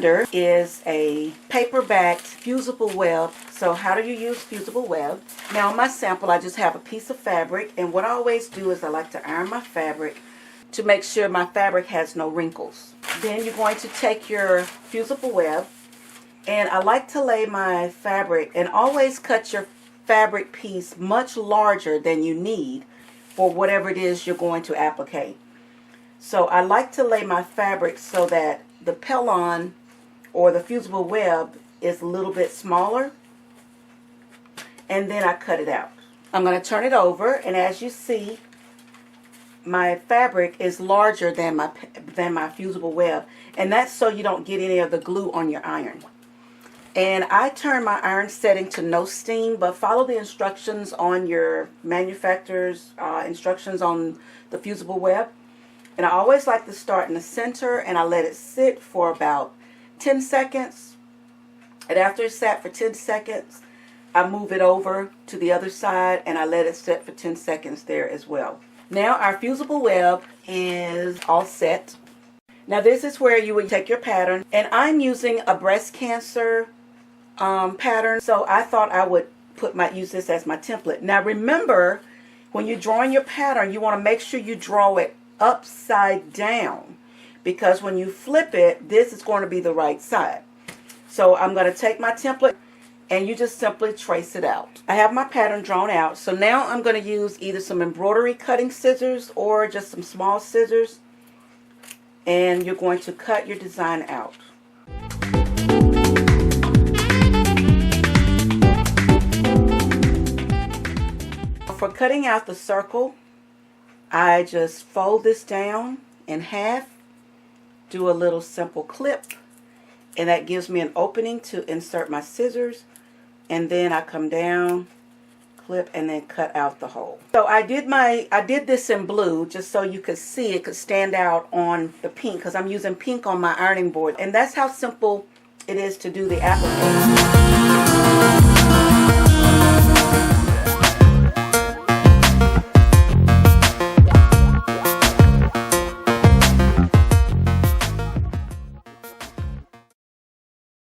under is a paper-backed fusible web. So how do you use fusible web? Now on my sample, I just have a piece of fabric, and what I always do is I like to iron my fabric to make sure my fabric has no wrinkles. Then you're going to take your fusible web, and I like to lay my fabric, and always cut your fabric piece much larger than you need for whatever it is you're going to applique. So I like to lay my fabric so that the pellon or the fusible web is a little bit smaller, and then I cut it out. I'm going to turn it over, and as you see, my fabric is larger than my fusible web, and that's so you don't get any of the glue on your iron. And I turn my iron setting to no steam, but follow the instructions on your manufacturer's instructions on the fusible web. And I always like to start in the center, and I let it sit for about 10 seconds. And after it's sat for 10 seconds, I move it over to the other side, and I let it sit for 10 seconds there as well. Now our fusible web is all set. Now this is where you would take your pattern, and I'm using a breast cancer pattern, so I thought I would use this as my template. Now remember, when you're drawing your pattern, you want to make sure you draw it upside down, because when you flip it, this is going to be the right side. So I'm going to take my template, and you just simply trace it out. I have my pattern drawn out, so now I'm going to use either some embroidery cutting scissors or just some small scissors, and you're going to cut your design out. For cutting out the circle, I just fold this down in half, do a little simple clip, and that gives me an opening to insert my scissors, and then I come down, clip, and then cut out the hole. So I did this in blue just so you could see it could stand out on the pink, because I'm using pink on my ironing board, and that's how simple it is to do the applique.